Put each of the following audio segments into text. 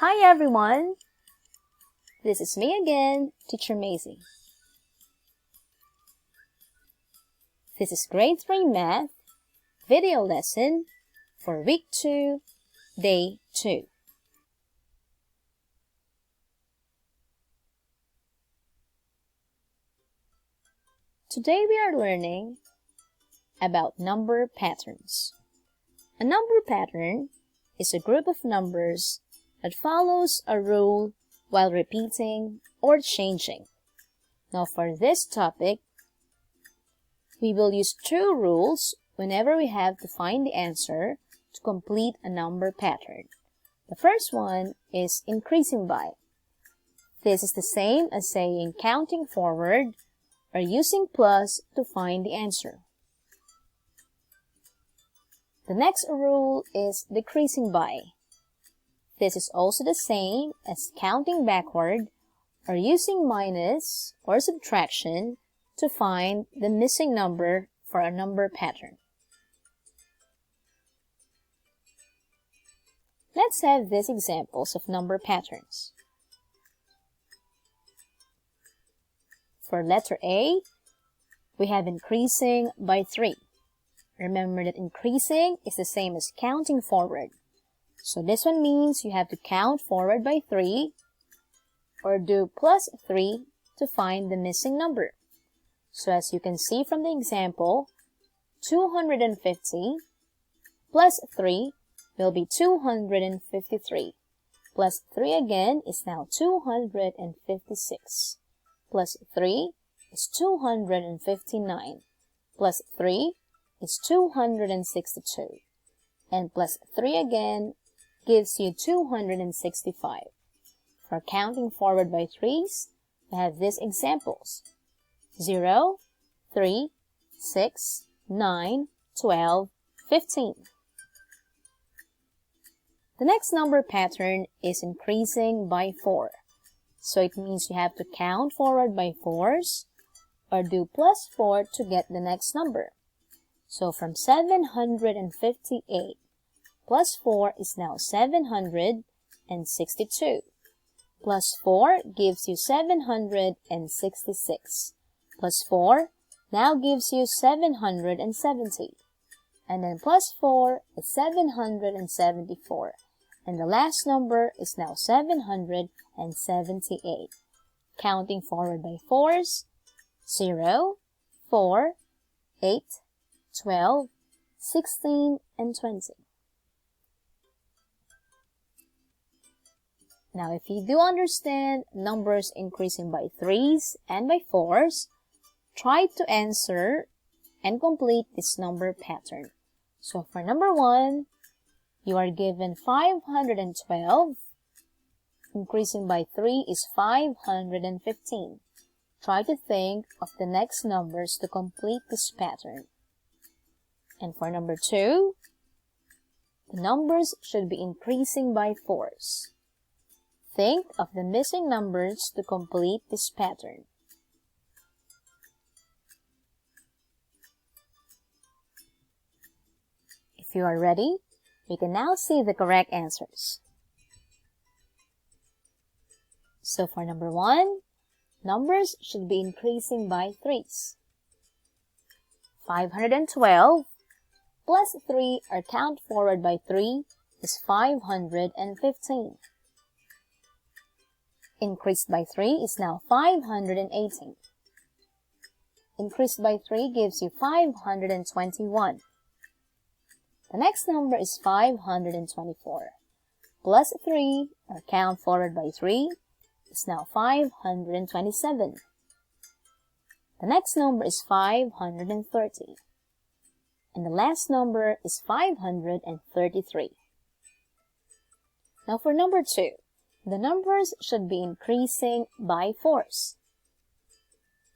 Hi everyone! This is me again, Teacher Maisie. This is Grade 3 Math video lesson for Week 2, Day 2. Today we are learning about number patterns. A number pattern is a group of numbers that follows a rule while repeating or changing. Now for this topic, we will use two rules whenever we have to find the answer to complete a number pattern. The first one is increasing by. This is the same as saying counting forward or using plus to find the answer. The next rule is decreasing by. This is also the same as counting backward or using minus or subtraction to find the missing number for a number pattern. Let's have these examples of number patterns. For letter A, we have increasing by 3. Remember that increasing is the same as counting forward. So this one means you have to count forward by 3 or do plus 3 to find the missing number. So as you can see from the example, 250 plus 3 will be 253. Plus 3 again is now 256. Plus 3 is 259. Plus 3 is 262. And plus 3 again gives you 265. For counting forward by 3s, we have these examples. 0, 3, 6, 9, 12, 15. The next number pattern is increasing by 4. So it means you have to count forward by 4s or do plus 4 to get the next number. So from 758 plus 4 is now 762. Plus 4 gives you 766. Plus 4 now gives you 770. And then plus 4 is 774. And the last number is now 778. Counting forward by 4s, 0, 4, 8, 12, 16, and 20. Now, if you do understand numbers increasing by 3s and by 4s, try to answer and complete this number pattern. So for number 1, you are given 512. Increasing by 3 is 515. Try to think of the next numbers to complete this pattern. And for number 2, the numbers should be increasing by 4s. Think of the missing numbers to complete this pattern. If you are ready, we can now see the correct answers. So for number 1, numbers should be increasing by 3s. 512 plus 3 or count forward by 3 is 515. Increased by 3 is now 518. Increased by 3 gives you 521. The next number is 524. Plus 3 or count forward by 3 is now 527. The next number is 530. And the last number is 533. Now for number 2, the numbers should be increasing by 4s.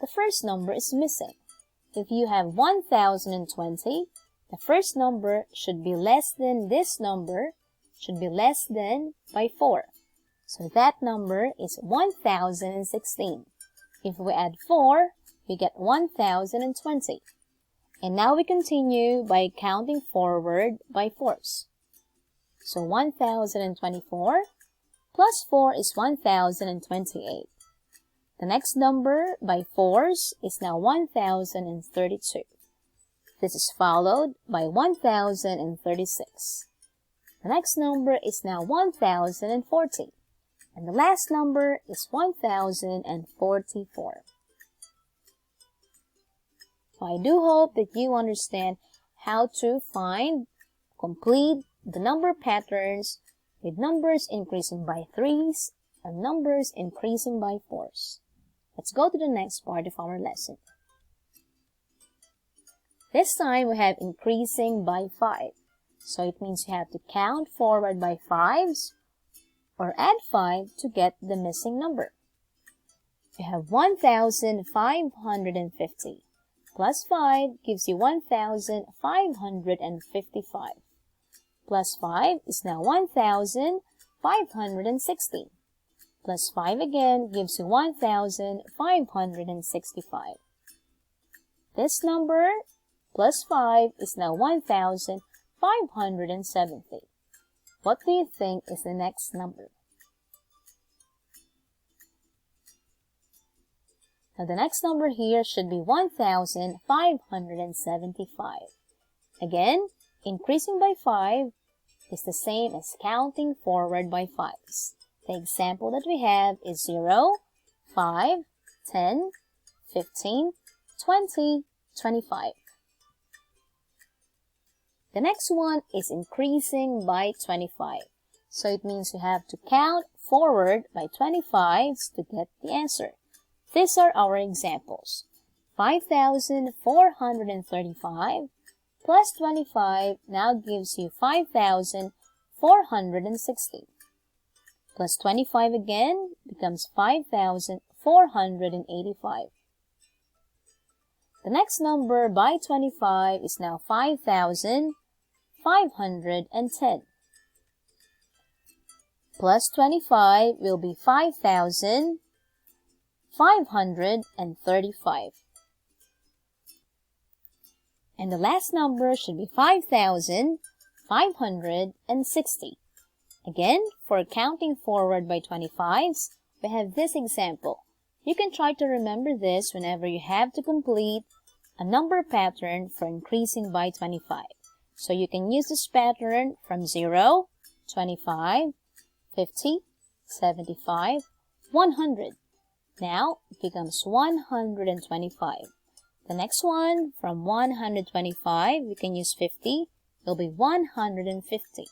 The first number is missing. If you have 1020, the first number should be less than this number, should be less than by 4. So that number is 1016. If we add 4, we get 1020. And now we continue by counting forward by 4s. So 1024 Plus 4 is 1028. The next number by 4s is now 1032. This is followed by 1036. The next number is now 1040. And the last number is 1044. So I do hope that you understand how to complete the number patterns with numbers increasing by 3s and numbers increasing by 4s. Let's go to the next part of our lesson. This time we have increasing by 5. So it means you have to count forward by 5s or add 5 to get the missing number. You have 1550. Plus 5 gives you 1555. Plus 5 is now 1560. Plus 5 again gives you 1565. This number plus 5 is now 1570. What do you think is the next number? Now the next number here should be 1575. Again, increasing by 5 is the same as counting forward by 5s. The example that we have is 0, 5, 10, 15, 20, 25. The next one is increasing by 25. So it means you have to count forward by 25s to get the answer. These are our examples. 5,435 plus 25 now gives you 5,460. Plus 25 again becomes 5,485. The next number by 25 is now 5,510. Plus 25 will be 5,535. And the last number should be 5,560. Again, for counting forward by 25s, we have this example. You can try to remember this whenever you have to complete a number pattern for increasing by 25. So you can use this pattern from 0, 25, 50, 75, 100. Now, it becomes 125. The next one, from 125, we can use 50. It will be 150.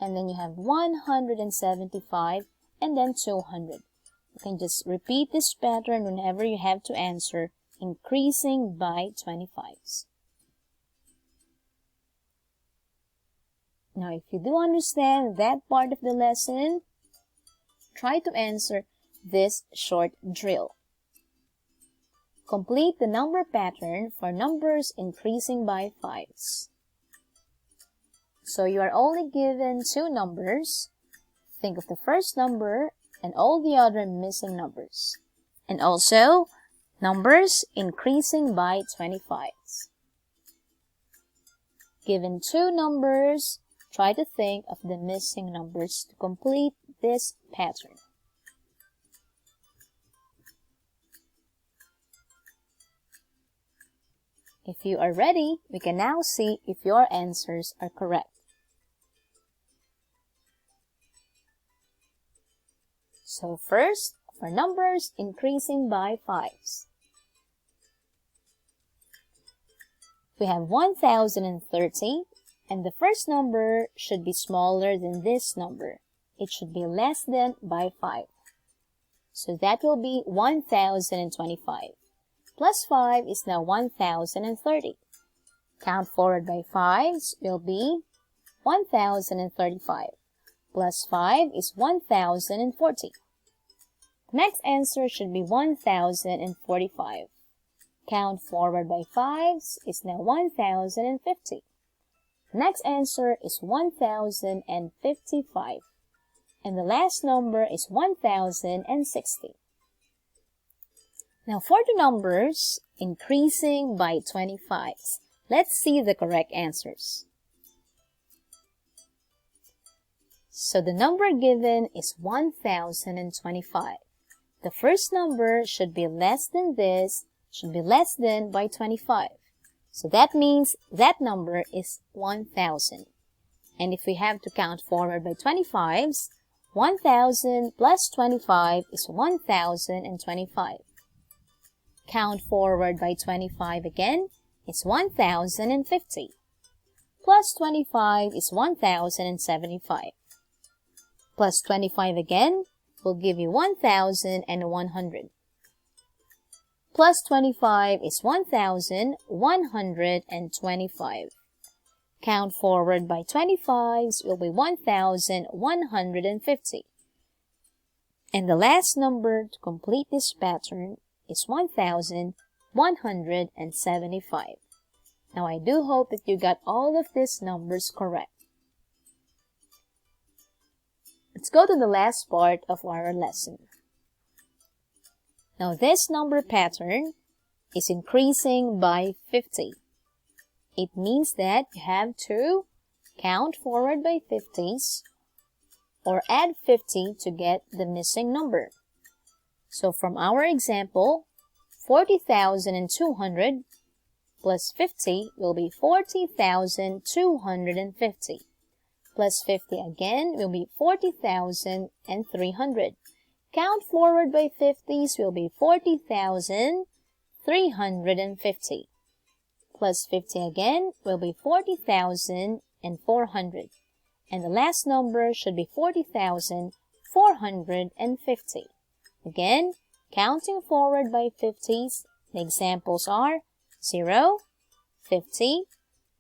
And then you have 175 and then 200. You can just repeat this pattern whenever you have to answer increasing by 25s. Now, if you do understand that part of the lesson, try to answer this short drill. Complete the number pattern for numbers increasing by 5s. So you are only given 2 numbers. Think of the first number and all the other missing numbers. And also, numbers increasing by 25s. Given 2 numbers, try to think of the missing numbers to complete this pattern. If you are ready, we can now see if your answers are correct. So first, for numbers increasing by 5s. We have 1030, and the first number should be smaller than this number. It should be less than by 5. So that will be 1025. Plus 5 is now 1030. Count forward by 5s will be 1035. Plus 5 is 1040. The next answer should be 1045. Count forward by 5s is now 1050. The next answer is 1055. And the last number is 1060. Now for the numbers increasing by 25s, let's see the correct answers. So the number given is 1025. The first number should be less than this, should be less than by 25. So that means that number is 1000. And if we have to count forward by 25s, 1000 plus 25 is 1025. Count forward by 25 again, it's 1050. Plus 25 is 1075. Plus 25 again will give you 1100. Plus 25 is 1125. Count forward by 25s will be 1150. And the last number to complete this pattern is 1175. Now I do hope that you got all of these numbers correct. Let's go to the last part of our lesson. Now this number pattern is increasing by 50. It means that you have to count forward by 50s or add 50 to get the missing number. So from our example, 40,200 plus 50 will be 40,250. Plus 50 again will be 40,300. Count forward by 50s will be 40,350. Plus 50 again will be 40,400. And the last number should be 40,450. Again, counting forward by 50s, the examples are 0, 50,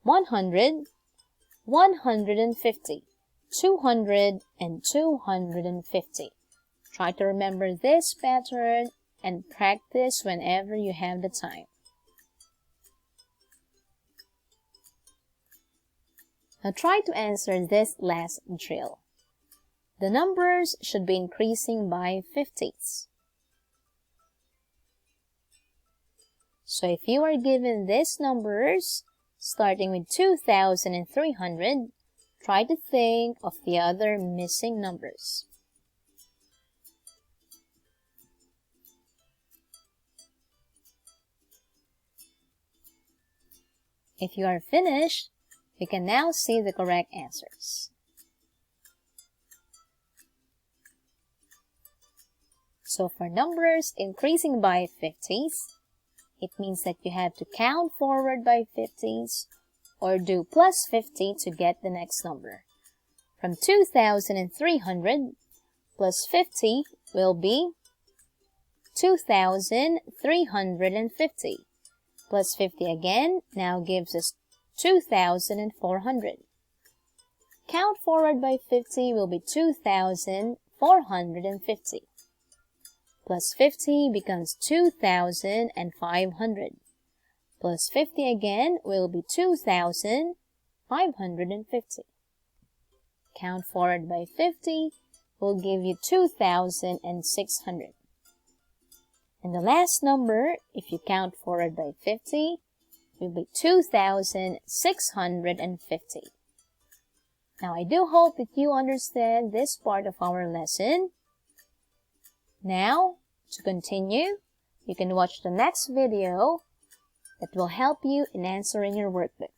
100, 150, 200, and 250. Try to remember this pattern and practice whenever you have the time. Now try to answer this last drill. The numbers should be increasing by 50s. So if you are given these numbers, starting with 2,300, try to think of the other missing numbers. If you are finished, we can now see the correct answers. So for numbers increasing by 50s, it means that you have to count forward by 50s or do plus 50 to get the next number. From 2,300 plus 50 will be 2,350. Plus 50 again now gives us 2,400. Count forward by 50 will be 2,450. Plus 50 becomes 2,500. Plus 50 again will be 2,550. Count forward by 50 will give you 2,600. And the last number, if you count forward by 50, will be 2,650. Now I do hope that you understand this part of our lesson. Now, to continue, you can watch the next video that will help you in answering your workbook.